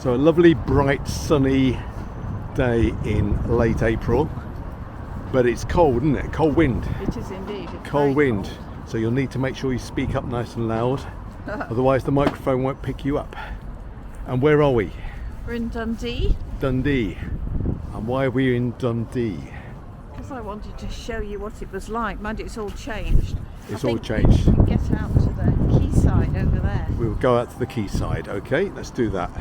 So a lovely, bright, sunny day in late April, but it's cold, isn't it? Cold wind. It is indeed. It's Cold very wind. cold. So you'll need to make sure you speak up nice and loud, otherwise the microphone won't pick you up. And where are we? We're in Dundee. Dundee. And why are we in Dundee? Because I wanted to show you what it was like. Mind, it's all changed. It's I all think changed. We can get out to the quayside over there. We'll go out to the quayside. Okay, let's do that.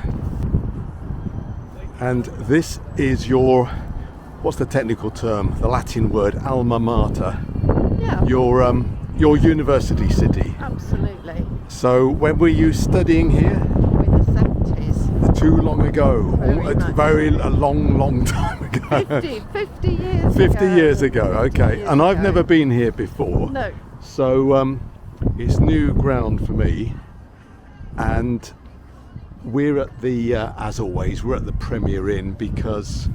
And this is your, what's the technical term? The Latin word, alma mater. Yeah. Your university city. Absolutely. So when were you studying here? In the 70s. Too long ago. Very much. A long time ago. 50 years 50 ago. years ago, okay. years And I've ago. never been here before. No. So it's new ground for me. And we're at the, as always, we're at the Premier Inn because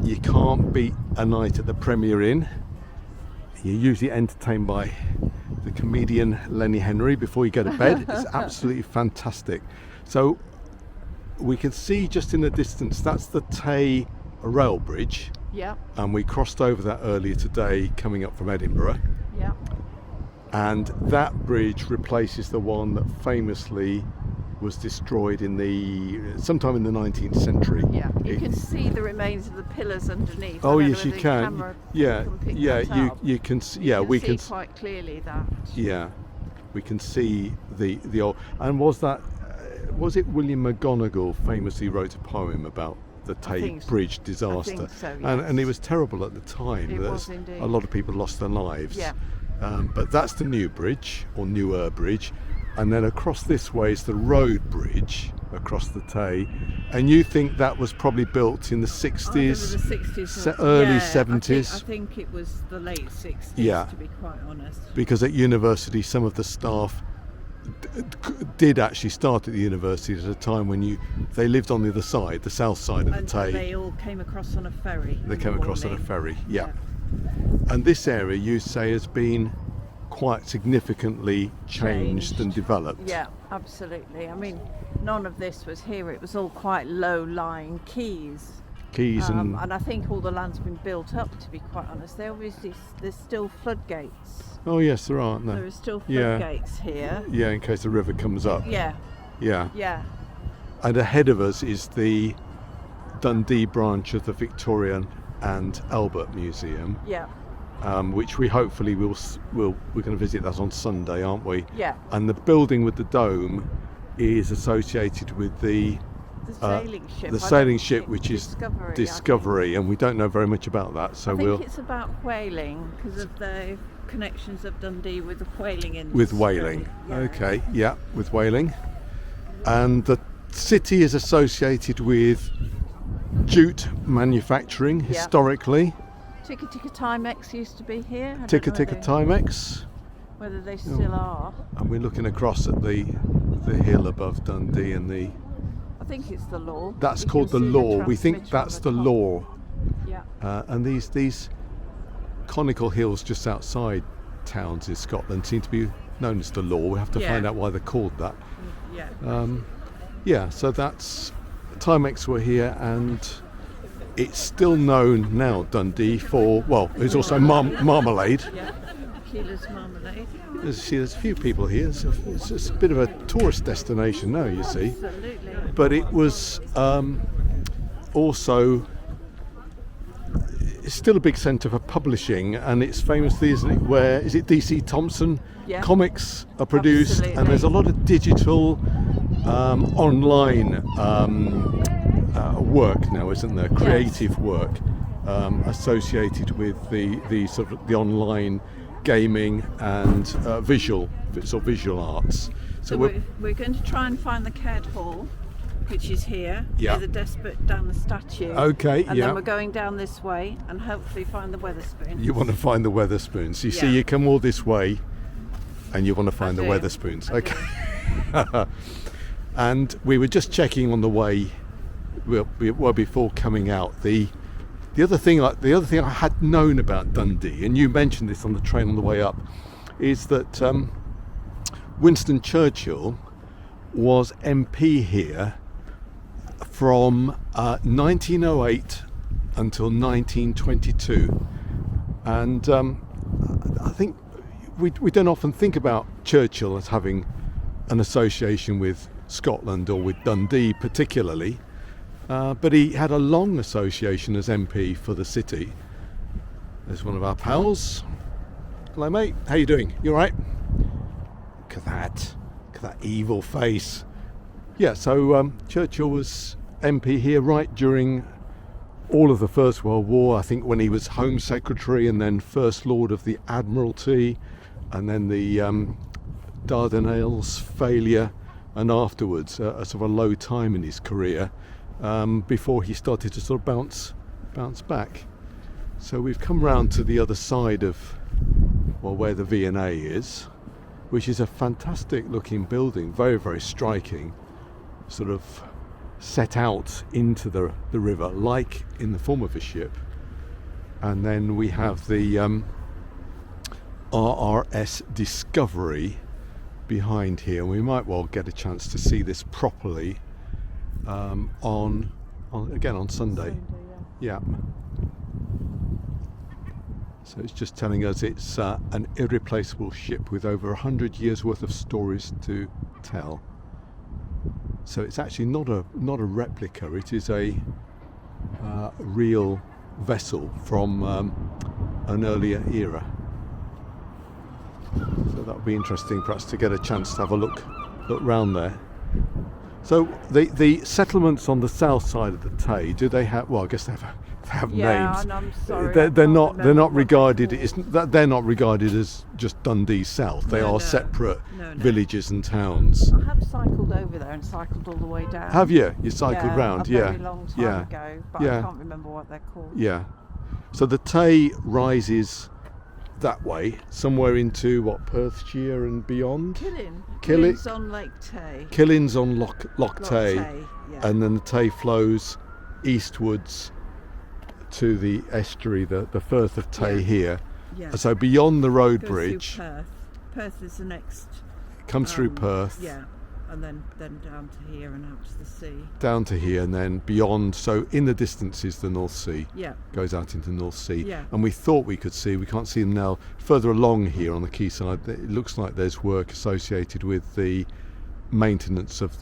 you can't beat a night at the Premier Inn. You're usually entertained by the comedian Lenny Henry before you go to bed. It's absolutely fantastic. So we can see just in the distance, that's the Tay rail bridge. Yeah. And we crossed over that earlier today coming up from Edinburgh. Yeah. And that bridge replaces the one that famously was destroyed sometime in the 19th century. Yeah. You can see the remains of the pillars underneath. Oh I don't yes, know you whether the can. camera Yeah, can pick yeah. that up. You can. Yeah, we can. see quite clearly that. Yeah, we can see the old. And was it William McGonagall famously wrote a poem about the Tay think so. Bridge disaster? I think so, And it yes. was terrible at the time. It was indeed. A lot of people lost their lives. Yeah. But that's the new bridge, or newer bridge. And then across this way is the road bridge across the Tay. And you think that was probably built in the 60s? Either the 60s or early yeah, 70s? I think it was the late 60s, Yeah. to be quite honest. Because at university, some of the staff did actually start at the university at a time when they lived on the other side, the south side of the And Tay. they all came across on a ferry. They in came the across on a morning. ferry, yeah. And this area, you say, has been quite significantly changed and developed. Yeah, absolutely. I mean, none of this was here. It was all quite low-lying quays. Quays and I think all the land's been built up, to be quite honest. There's still floodgates. oh yes, there are, aren't There there? are still Yeah. floodgates here. Yeah, in case the river comes up. Yeah, Yeah. yeah. And ahead of us is the Dundee branch of the Victorian and Albert Museum, Yeah, which we hopefully we're going to visit that on Sunday, aren't we? yeah. And the building with the dome is associated with the sailing ship. the I sailing don't ship, think which is Discovery. Discovery, and we don't know very much about that. So I think we'll it's about whaling because of the connections of Dundee with the whaling industry. with whaling. Yeah. Okay, yeah, with whaling. And the city is associated with jute manufacturing historically. Tikka Tikka Timex used to be here. I don't Tikka know Tikka Timex. whether they still are. And we're looking across at the hill above Dundee, and I think it's the law. that's You called the can see law. We think transmitter on that's the top. law. Yeah. And these conical hills just outside towns in Scotland seem to be known as the law. We have to Yeah. find out why they're called that. Yeah. Yeah, so that's Timex were here, and it's still known now, Dundee, for, well, there's also marmalade. Yeah. Keeler's marmalade. There's a few people here. It's just a bit of a tourist destination now, you see. Absolutely. But it was also, it's still a big centre for publishing, and it's famously, isn't it, where, is it DC Thompson? Yeah. Comics are produced, Absolutely. and there's a lot of digital online work now, isn't there? Creative work associated with the sort of the online gaming and visual arts. So we're going to try and find the Caird Hall, which is here. Yeah. Near the despot down the statue. Okay, And yeah. then we're going down this way and hopefully find the Wetherspoons. You want to find the Wetherspoons. You see, Yeah. you come all this way, and you want to find the do. Wetherspoons. I Okay. And we were just checking on the way, well before coming out. The other thing I had known about Dundee, and you mentioned this on the train on the way up, is that Winston Churchill was MP here from 1908 until 1922. And I think we don't often think about Churchill as having an association with Scotland or with Dundee particularly, but he had a long association as MP for the city. There's one of our pals. Hello mate, how you doing? You alright? Look at that evil face. Yeah, so Churchill was MP here right during all of the First World War. I think when he was Home Secretary and then First Lord of the Admiralty, and then the Dardanelles failure, and afterwards a sort of a low time in his career before he started to sort of bounce back. So we've come round to the other side of, well, where the V&A is, which is a fantastic looking building, very, very striking, sort of set out into the river like in the form of a ship. And then we have the RRS Discovery behind here. We might well get a chance to see this properly on Sunday. Yeah. So it's just telling us it's an irreplaceable ship with over 100 years worth of stories to tell. So it's actually not a replica. It is a real vessel from an earlier era. So that would be interesting perhaps to get a chance to have a look round there. So the settlements on the south side of the Tay, do they have? Well, I guess they have names. And I'm sorry, they're not regarded. They're not regarded as just Dundee South. They are separate villages and towns. I have cycled over there and cycled all the way down. Have you? You cycled round? A very long time ago, but I can't remember what they're called. Yeah. So the Tay rises that way, somewhere into what, Perthshire and beyond? Killing's on Lake Tay. Killing's on Loch Tay, yeah. And then the Tay flows eastwards to the estuary, the Firth of Tay here. Yeah. So beyond the road Goes bridge. through Perth. Perth is the next. Comes through Perth. Yeah, and then down to here and out to the sea. Down to here and then beyond. So in the distance is the North Sea. Yeah. Goes out into the North Sea. Yeah. And we thought we could see, we can't see them now, further along here on the quayside, it looks like there's work associated with the maintenance of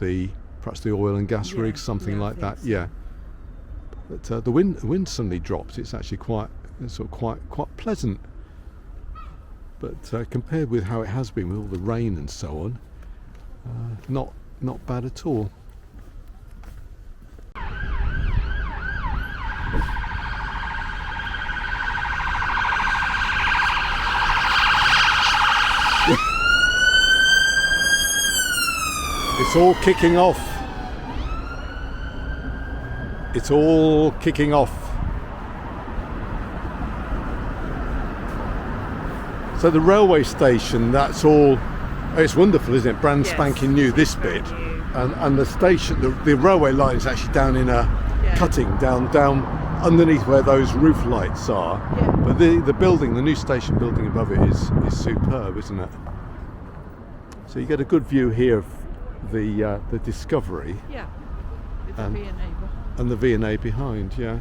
perhaps the oil and gas rigs, something like that. So. Yeah. But the wind suddenly dropped. It's actually quite pleasant. But compared with how it has been with all the rain and so on, not bad at all. It's all kicking off. It's all kicking off. So the railway station, that's all, it's wonderful, isn't it? Brand spanking new, this bit. And the station, the railway line is actually down in a cutting, down underneath where those roof lights are. Yeah. But the building, the new station building above it is superb, isn't it? So you get a good view here of the Discovery. Yeah, with the V&A behind. And the V&A behind, yeah.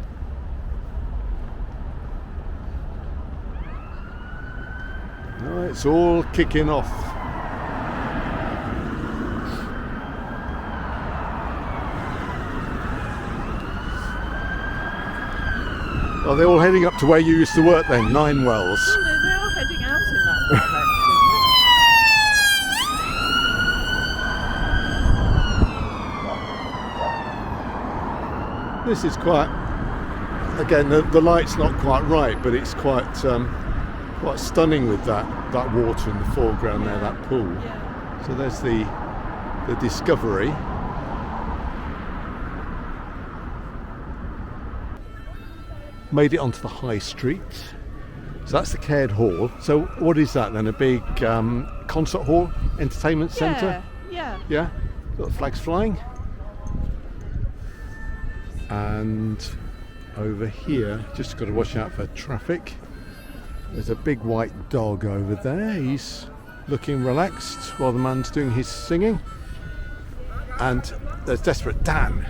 Oh, it's all kicking off. Are they all heading up to where you used to work then, Nine Wells? Well, they are heading out in that direction. This is quite, again, the light's not quite right, but it's quite stunning with that water in the foreground there, that pool. Yeah. So there's the Discovery. Made it onto the high street. So that's the Caird Hall. So what is that then? A big concert hall, entertainment centre? Yeah. Yeah? Got the flags flying. And over here, just got to watch out for traffic. There's a big white dog over there. He's looking relaxed while the man's doing his singing. And there's Desperate Dan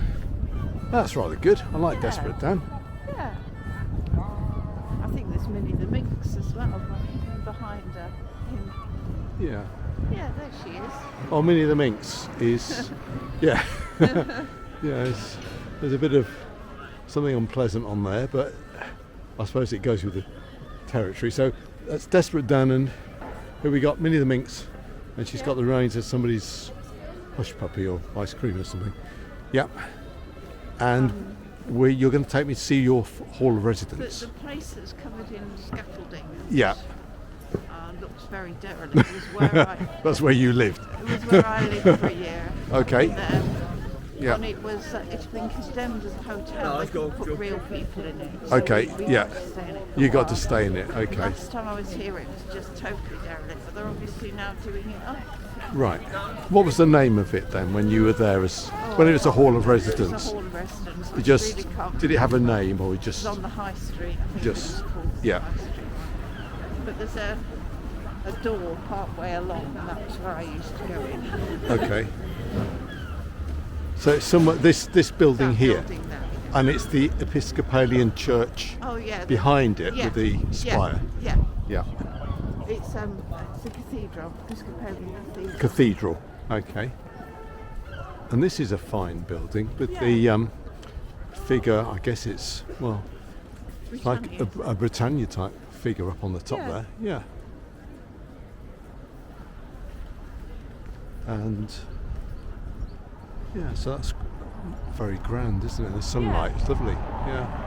That's rather good. I like Yeah. Desperate Dan. Yeah. I think there's Minnie the Minx as well behind her. Yeah. Yeah, there she is. Oh, Minnie the Minx is, yeah. Yeah, there's a bit of something unpleasant on there, but I suppose it goes with the territory. So that's Desperate Dan, and here we got Minnie the Minx, and she's got the reins of somebody's hush puppy or ice cream or something. Yeah. And you're going to take me to see your hall of residence. The place that's covered in scaffolding. Yeah. Looks very derelict. It was where I, That's where you lived. it was where I lived for a year. Okay. Yeah. And it was, it's been condemned as a hotel. They could put real people in it. So Okay, we yeah. got to stay in it for a You got while. to stay in it. Okay. Last time I was here, it was just totally derelict, but they're obviously now doing it up. Right. What was the name of it then when you were there when it was a hall of It was residence? a hall of residence. It which just really can't did it have a name or It just was on the high street. I think just- it was called yeah. the High Street. But there's a door part way along, and that's where I used to go in. okay? So it's somewhere this building That here, building there. and it's the Episcopalian church Oh yeah. behind it yeah, with the spire. Yeah. Yeah. It's a cathedral, Episcopalian cathedral. Cathedral. Okay. And this is a fine building with the figure. I guess it's like Britannia. a Britannia type figure up on the top Yeah. there. Yeah. And yeah, so that's very grand, isn't it? The sunlight, it's lovely. Yeah.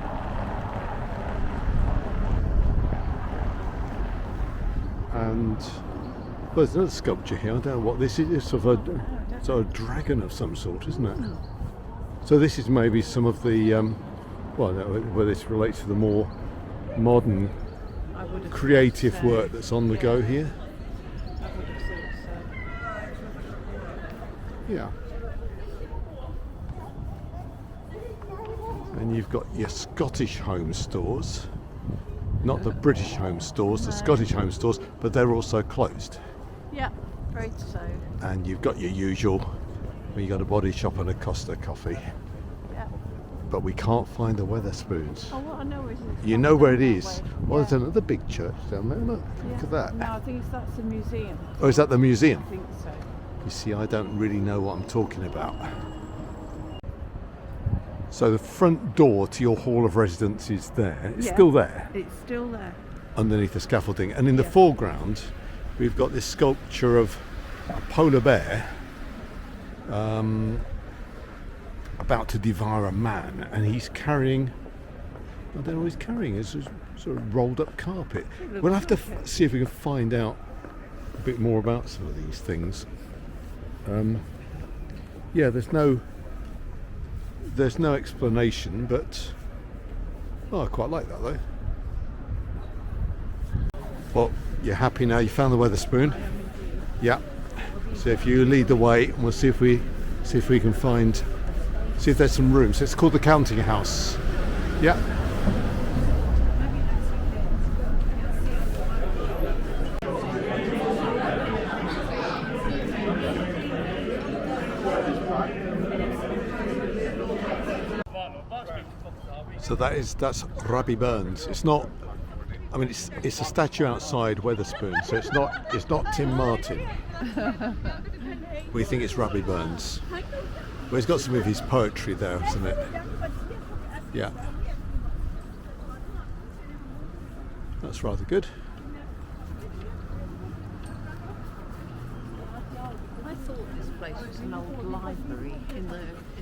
And there's another sculpture here. I don't know what this is. It's sort of a dragon of some sort, isn't it? So this is maybe some of the whether this relates to the more modern I would have creative thought so. work that's on the go here. I would have thought so. Yeah. And you've got your Scottish home stores, not the British home stores, the No. Scottish home stores, but they're also closed. Yeah, very so. And you've got your usual, well, you got a Body Shop and a Costa coffee, Yeah. but we can't find the Weatherspoons. Oh, what I know is it's You know where it that is. way. Well, there's Yeah. another big church down there. Look Yeah. at that. No, I think that's a museum. Oh, is that the museum? I think so. You see, I don't really know what I'm talking about. So the front door to your hall of residence is there. It's Yeah. still there It's still there. underneath the scaffolding. And in the Yeah. foreground, we've got this sculpture of a polar bear about to devour a man. And he's carrying, I don't know what he's carrying. It's a sort of rolled up carpet. looks We'll have to like it. see if we can find out a bit more about some of these things. Yeah, there's no explanation, but I quite like that though. Well, you're happy now. You found the Weatherspoon. Yeah. So if you lead the way, and we'll see if we can see if there's some rooms. It's called the Counting House. Yeah. So that's Robbie Burns. It's not. I mean, it's a statue outside Weatherspoon, so it's not Tim Martin. We think it's Robbie Burns. Well, he's got some of his poetry there, hasn't it? Yeah. That's rather good. I thought this place was an old library in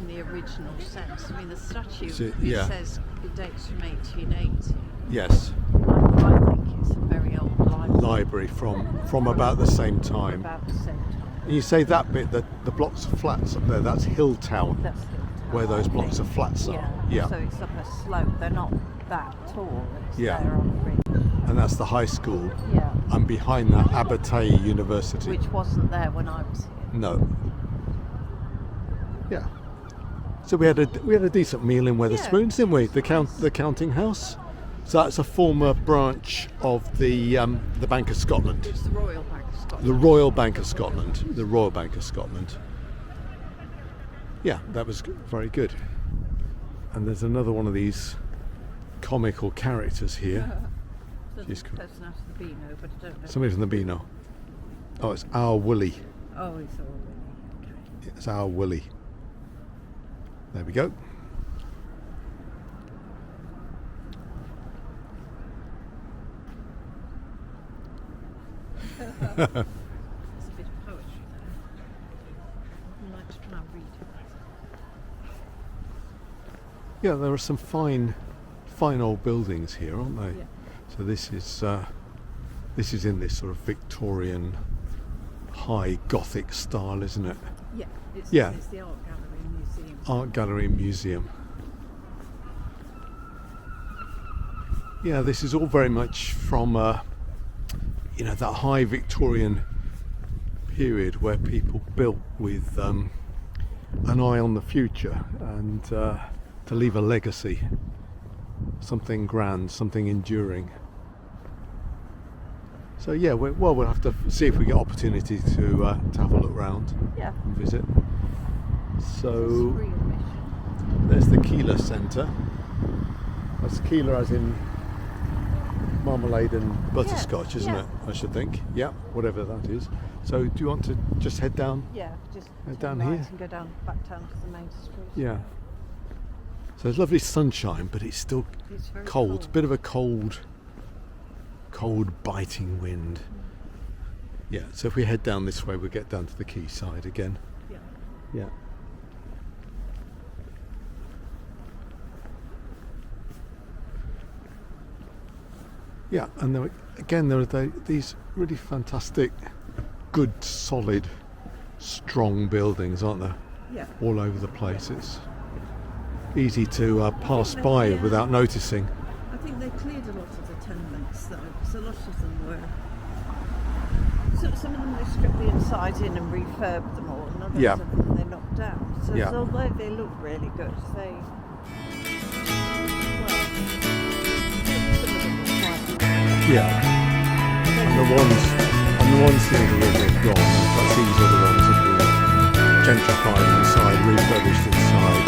the original sense. I mean, the statue So, yeah. says it dates from 1880. Yes. I think it's a very old library. Library from about the same time. About the same time. And you say that bit, that the blocks of flats up there, that's Hilltown, That's it. where those blocks of flats are. Yeah. So it's up a slope. They're not that tall. It's Yeah. there on the ridge. And that's the high school. Yeah. And behind that, Abertay University. Which wasn't there when I was here. No. Yeah. So we had a decent meal in Weatherspoons, didn't we? The Counting House. So that's a former branch of the Bank of Scotland. It's the Royal Bank of Scotland. The Royal Bank of Scotland. The Royal Bank of Scotland. Yeah, that was very good. And there's another one of these comical characters here. There's She's a person out of the Beano, but I don't know. Somebody from the Beano. Oh, it's our Willie. Oh, it's all really okay. It's our Willie. There we go. There's a bit of poetry there. I'd like to try and read it. Yeah, there are some fine old buildings here, aren't they? Yeah. So this is in this sort of Victorian high Gothic style, isn't it? Yeah, Yeah. It's the art gallery and museum. Art gallery and museum. Yeah, this is all very much from that high Victorian period where people built with an eye on the future and to leave a legacy, something grand, something enduring. So yeah, we'll have to see if we get opportunity to have a look round Yeah. and visit. It's So free admission. there's the Keeler Centre. That's Keeler as in marmalade and butterscotch, isn't yeah. it? I should think. Yeah, whatever that is. So do you want to just head down? Yeah, just Head turn down right here? and go down back down to the main street. Yeah. So there's lovely sunshine, but it's still It's very cold. Bit of a cold biting wind. Yeah, so if we head down this way, we'll get down to the quayside again. Yeah. Yeah. Yeah, and there are these really fantastic, good, solid, strong buildings, aren't there? Yeah. All over the place. It's easy to pass by without noticing. I think they cleared a lot of the tenements though, because a lot of them were. Some of them they stripped the insides in and refurbed them all, and others Yeah. of them they knocked down. So Yeah. although they look really good, they. Yeah. And the ones near the river have gone. But these are the ones that were gentrified inside, refurbished inside.